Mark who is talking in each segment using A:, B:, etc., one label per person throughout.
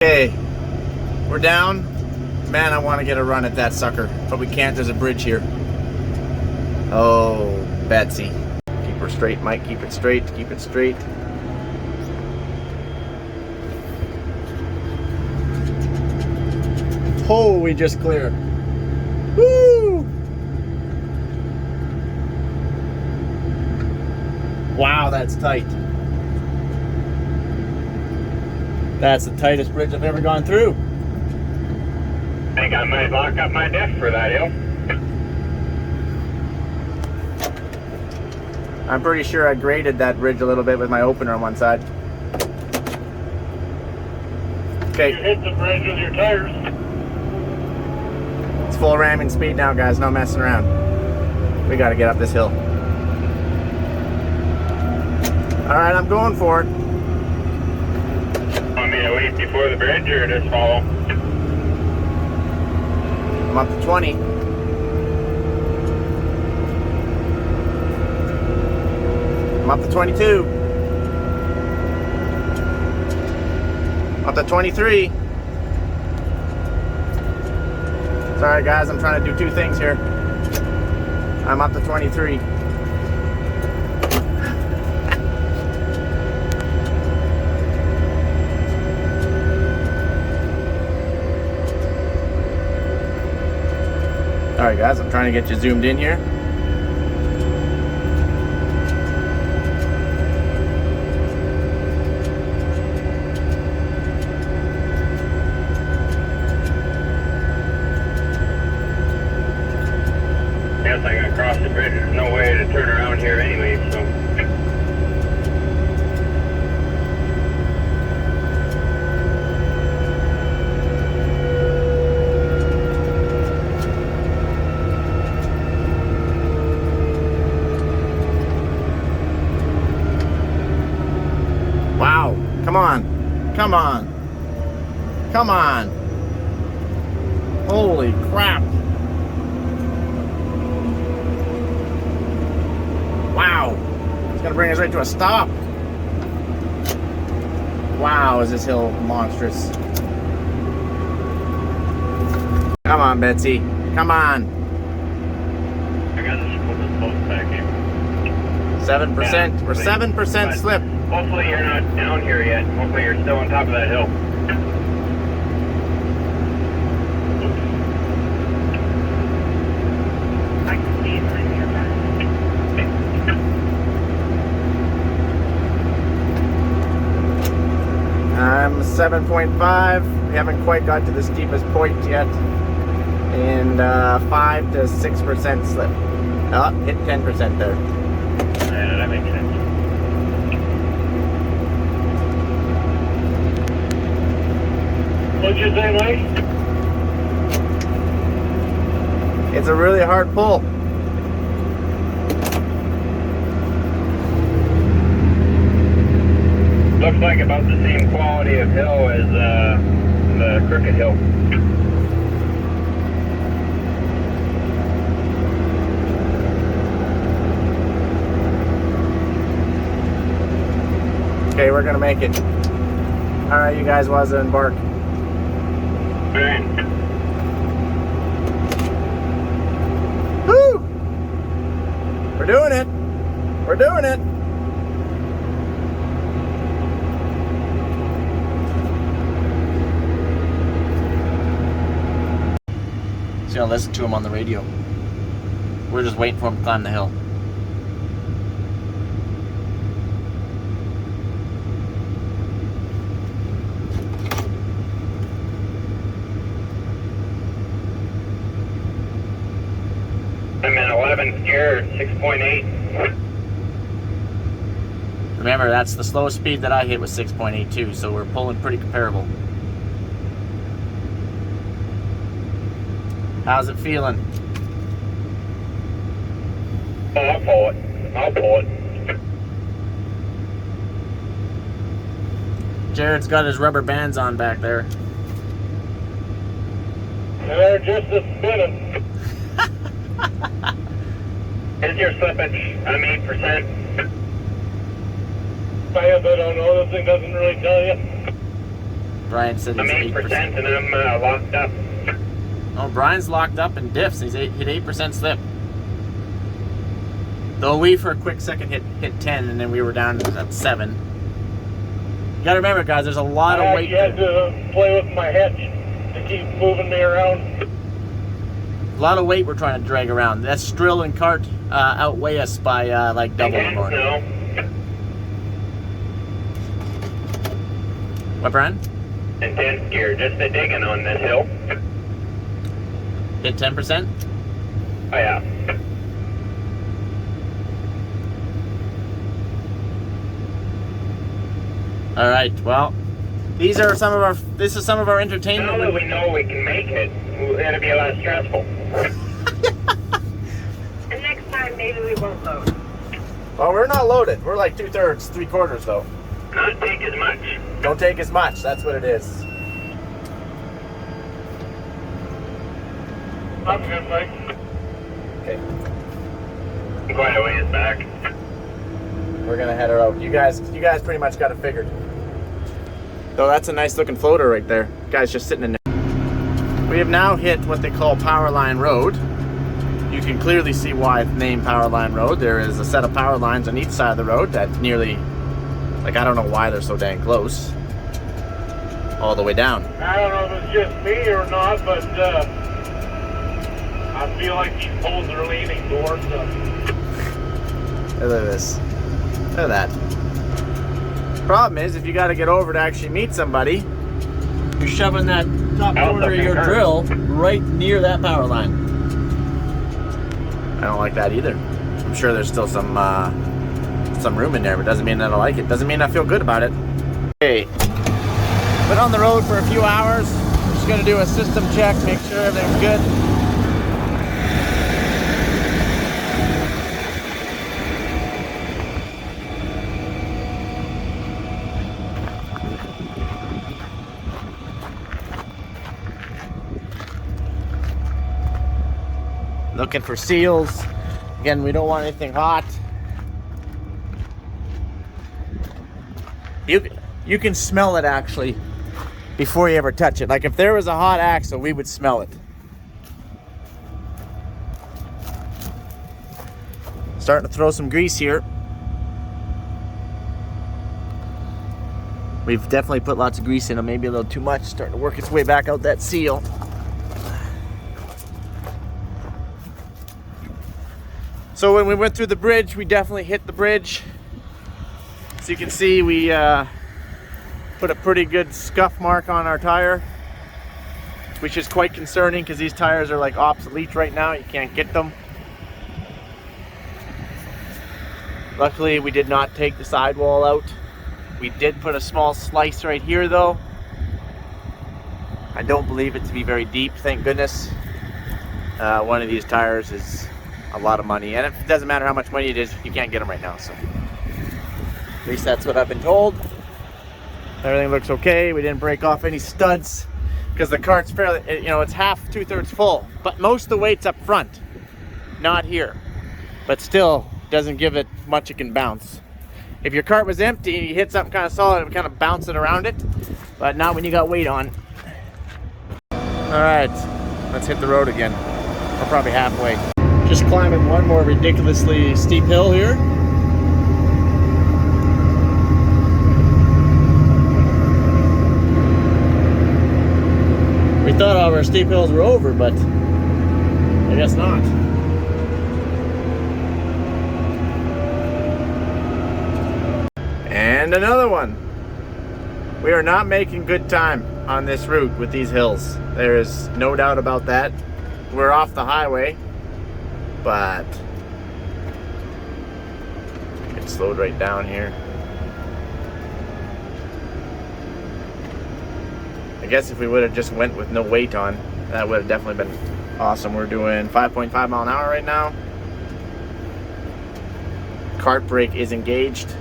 A: Okay, we're down. Man, I want to get a run at that sucker, but we can't. There's a bridge here. Oh, Betsy. Keep her straight, Mike. Keep it straight. Keep it straight. Oh, we just cleared. Woo! Wow, that's tight. That's the tightest bridge I've ever gone through.
B: I think I might lock up my desk for that hill.
A: I'm pretty sure I graded that bridge a little bit with my opener on one side. Okay.
B: You hit the bridge with your tires.
A: It's full ramming speed now, guys. No messing around. We got to get up this hill. All right, I'm going for it.
B: Want me to wait before the bridge or just follow?
A: I'm up to 20. I'm up to 22. Up to 23. Sorry guys, I'm trying to do two things here. I'm up to 23. Alright guys, I'm trying to get you zoomed in here.
B: Guess I gotta cross the bridge. There's no way to turn around here anyway, so.
A: Wow, come on, come on, come on. Holy crap. Wow, it's gonna bring us right to a stop. Wow, is this hill monstrous. Come on, Betsy, come on.
B: I gotta pull this post back in.
A: 7%, we're 7% slip.
B: Hopefully you're not down here yet. Hopefully you're still on top of that hill. I can see it right here back.
A: I'm 7.5. We haven't quite got to the steepest point yet. And 5 to 6% slip. Oh, hit 10% there.
B: Yeah, that makes sense. What'd you say, Mike?
A: It's a really hard pull.
B: Looks like about the same quality of hill as the Crooked Hill.
A: Okay, we're gonna make it. All right, you guys, was to embark.
B: Alright.
A: Woo! We're doing it. We're doing it. So you'll listen to him on the radio. We're just waiting for him to climb the hill.
B: I'm at 11th gear, 6.8.
A: Remember, that's the slowest speed that I hit was 6.82, so we're pulling pretty comparable. How's it feeling?
B: Oh, I'll pull it. I'll pull it.
A: Jared's got his rubber bands on back there.
B: They're just a spinning. Is your slippage? I'm 8%. I don't know. This thing doesn't really tell you.
A: Brian said
B: I'm
A: he's
B: 8%
A: 8%.
B: and I'm locked up.
A: Oh, Brian's locked up in diffs. He's hit 8% slip. Though we, for a quick second, hit 10, and then we were down at 7. You gotta remember, guys, there's a lot of weight
C: I had to play with my hitch to keep moving me around.
A: A lot of weight we're trying to drag around. That strill and cart outweigh us by like double or more.
B: No.
A: What, Brian?
B: Intense gear, just the digging on this hill.
A: Hit 10%?
B: Oh yeah.
A: All right. Well, this is some of our
B: Now
A: entertainment.
B: that we know we can make it, it'll be a lot stressful.
D: And next time, maybe we won't load.
A: Well, we're not loaded. We're like 2/3, 3/4 though.
B: Not take as much.
A: Don't take as much. That's what it is.
C: I'm good, Mike.
A: Okay.
B: Quite a ways back.
A: We're gonna head her out. You guys pretty much got it figured. Though that's a nice looking floater right there. Guy's just sitting in there. We have now hit what they call Power Line Road. You can clearly see why it's named Power Line Road. There is a set of power lines on each side of the road that nearly, like, I don't know why they're so dang close. All the way down.
C: I don't know if it's just me or not, but I feel like these poles are leaning towards us.
A: Look at this. Look at that. Problem is, if you got to get over to actually meet somebody, you're shoving that top corner of your drill right near that power line. I don't like that either. I'm sure there's still some room in there, but doesn't mean that I like it. Doesn't mean I feel good about it. Okay, been on the road for a few hours. Just gonna do a system check, make sure everything's good. Looking for seals. Again, we don't want anything hot. You can smell it actually before you ever touch it. Like if there was a hot axle, we would smell it. Starting to throw some grease here. We've definitely put lots of grease in it, maybe a little too much. Starting to work its way back out that seal. So when we went through the bridge, we definitely hit the bridge. As you can see, we put a pretty good scuff mark on our tire, which is quite concerning because these tires are like obsolete right now. You can't get them. Luckily, we did not take the sidewall out. We did put a small slice right here though. I don't believe it to be very deep, thank goodness. One of these tires is a lot of money, and it doesn't matter how much money it is, you can't get them right now, so at least that's what I've been told. Everything looks okay. We didn't break off any studs because the cart's fairly, it's half, 2/3 full, but most of the weight's up front, not here, but still doesn't give it much it can bounce. If your cart was empty and you hit something kind of solid, it would kind of bounce it around it, but not when you got weight on. All right, let's hit the road again. We're probably halfway. Just climbing one more ridiculously steep hill here. We thought all of our steep hills were over, but I guess not. And another one. We are not making good time on this route with these hills. There is no doubt about that. We're off the highway. But it slowed right down here. I guess if we would have just went with no weight on, that would have definitely been awesome. We're doing 5.5 mile an hour right now. Cart brake is engaged.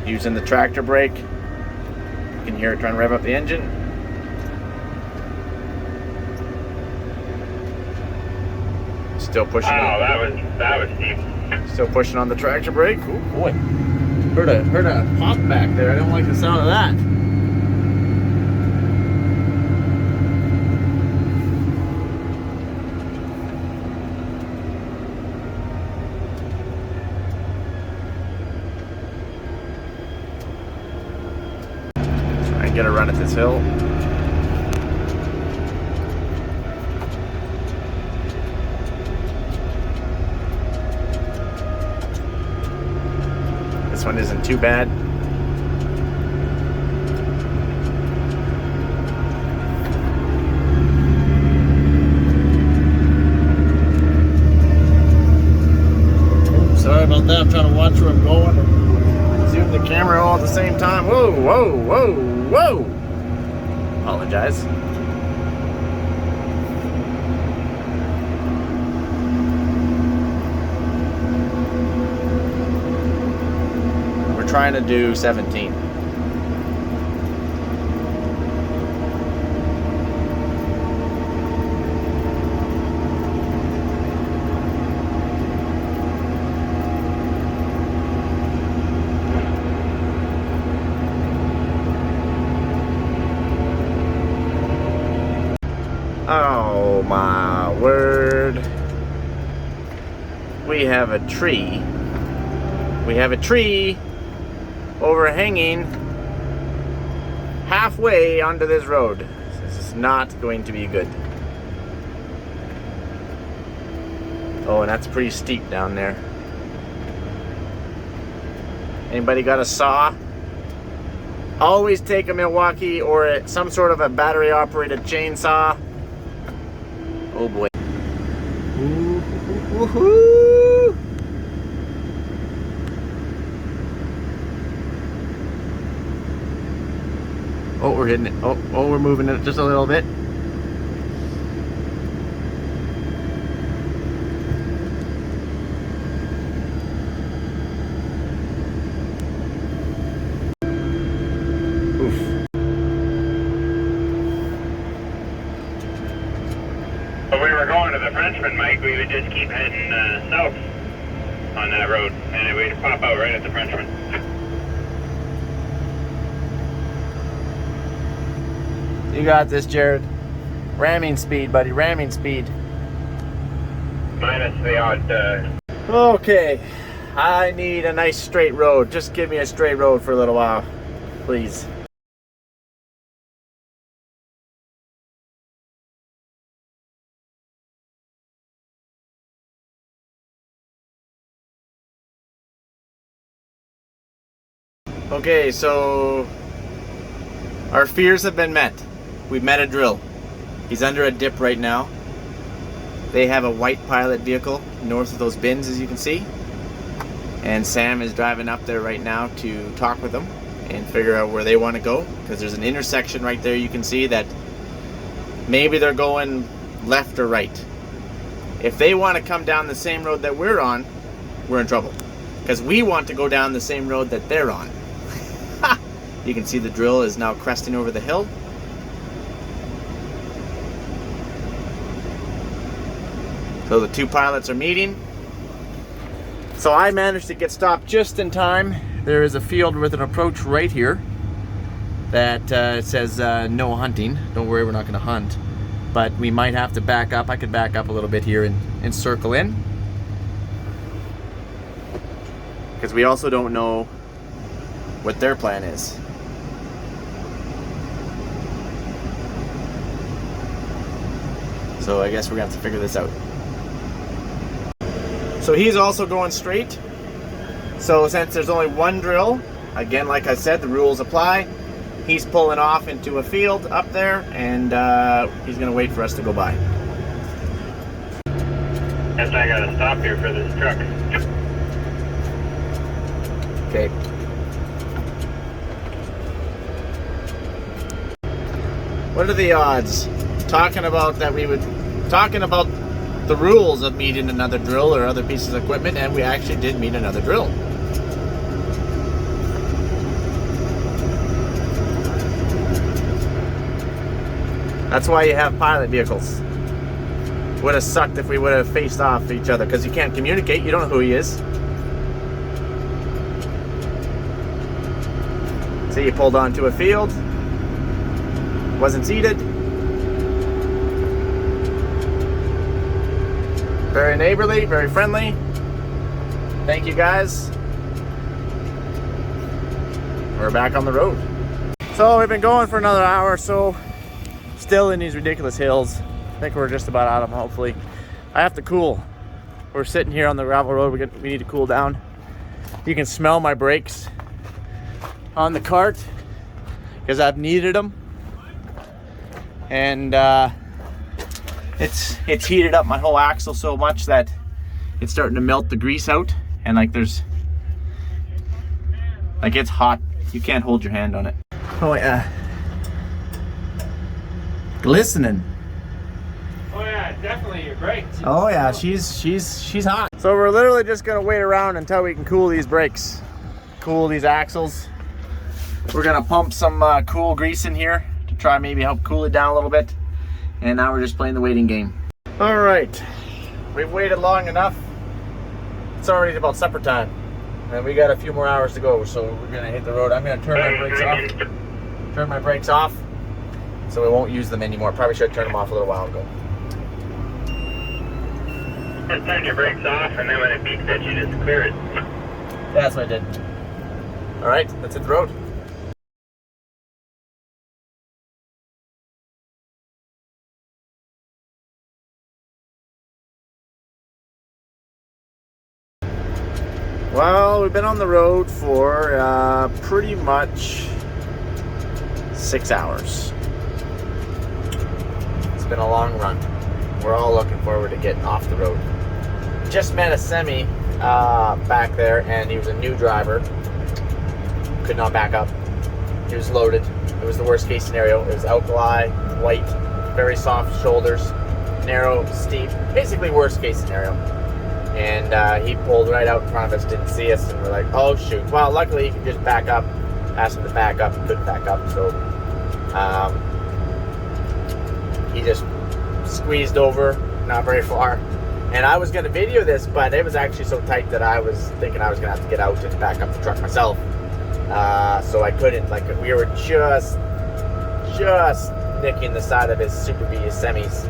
A: Using the tractor brake. You can hear it trying to rev up the engine. Still pushing.
B: Wow, that was steep.
A: Still pushing on the tractor brake. Oh boy. Heard a pop back there. I don't like the sound of that. Try and get a run at this hill. This one isn't too bad. Sorry about that. I'm trying to watch where I'm going and zoom the camera all at the same time. Whoa, whoa, whoa, whoa. Apologize. We're trying to do 17. Oh my word. We have a tree. We have a tree overhanging halfway onto this road. This is not going to be good. Oh, and that's pretty steep down there. Anybody got a saw? Always take a Milwaukee or some sort of a battery operated chainsaw. Oh boy. Ooh, woohoo! Oh, we're hitting it. Oh, we're moving it just a little bit. Oof.
B: If we were going to the Frenchman, Mike, we would just keep heading south on that road, and we'd pop out right at the Frenchman.
A: You got this, Jared. Ramming speed, buddy. Ramming speed.
B: Minus the odd...
A: Okay. I need a nice straight road. Just give me a straight road for a little while, please. Okay, so our fears have been met. We've met a drill. He's under a dip right now. They have a white pilot vehicle north of those bins, as you can see. And Sam is driving up there right now to talk with them and figure out where they want to go. Because there's an intersection right there you can see that maybe they're going left or right. If they want to come down the same road that we're on, we're in trouble. Because we want to go down the same road that they're on. You can see the drill is now cresting over the hill. So the two pilots are meeting. So I managed to get stopped just in time. There is a field with an approach right here that says no hunting. Don't worry, we're not going to hunt. But we might have to back up. I could back up a little bit here and circle in. Because we also don't know what their plan is. So I guess we're going to have to figure this out. So he's also going straight. So since there's only one drill, again, like I said, the rules apply. He's pulling off into a field up there, and he's going to wait for us to go by.
B: Guess I gotta stop here for this truck.
A: Okay. What are the odds? Talking about the rules of meeting another drill or other pieces of equipment, and we actually did meet another drill. That's why you have pilot vehicles. Would have sucked if we would have faced off each other, because you can't communicate, you don't know who he is. See, you pulled onto a field. Wasn't seeded. Very neighborly, very friendly. Thank you guys. We're back on the road. So we've been going for another hour or so. Still in these ridiculous hills. I think we're just about out of them, hopefully. I have to cool. We're sitting here on the gravel road. We need to cool down. You can smell my brakes on the cart because I've needed them. And it's heated up my whole axle so much that it's starting to melt the grease out, and like it's hot. You can't hold your hand on it. Oh yeah, glistening.
C: Oh yeah, definitely your brakes.
A: Oh yeah, she's hot. So we're literally just gonna wait around until we can cool these brakes, cool these axles. We're gonna pump some cool grease in here to try maybe help cool it down a little bit. And now we're just playing the waiting game. All right, we've waited long enough. It's already about supper time, and we got a few more hours to go. So we're gonna hit the road. I'm gonna turn my brakes off. Turn my brakes off, so we won't use them anymore. Probably should have turned them off a little while ago.
B: Just turn your brakes off, and then when it beeps at you, just clear it.
A: That's what I did. All right, let's hit the road. Well, we've been on the road for pretty much 6 hours. It's been a long run. We're all looking forward to getting off the road. Just met a semi back there, and he was a new driver. Could not back up. He was loaded. It was the worst case scenario. It was alkali, white, very soft shoulders, narrow, steep. Basically worst case scenario. And he pulled right out in front of us, didn't see us, and we're like, oh shoot. Well, luckily he could just back up. Asked him to back up, he couldn't back up, so he just squeezed over, not very far. And I was gonna video this, but it was actually so tight that I was thinking I was gonna have to get out and back up the truck myself. So I couldn't, like, we were just nicking the side of his Super B, his semis.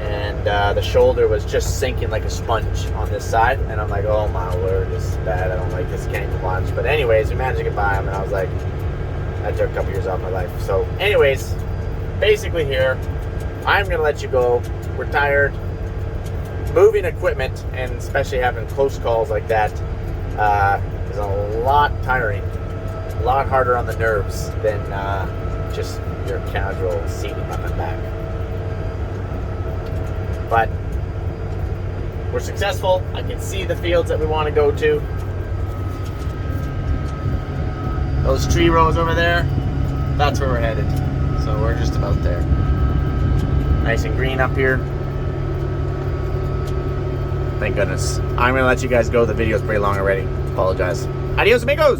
A: And the shoulder was just sinking like a sponge on this side, and I'm like, oh my word, this is bad. I don't like this, can't even launch. But anyways, we managed to get by him, and I was like, I took a couple years off my life. So anyways, basically here, I'm gonna let you go. We're tired. Moving equipment, and especially having close calls like that, is a lot tiring, a lot harder on the nerves than just your casual seating on the back. But we're successful. I can see the fields that we want to go to. Those tree rows over there, that's where we're headed. So we're just about there. Nice and green up here. Thank goodness. I'm going to let you guys go. The video's pretty long already. Apologize. Adios, amigos!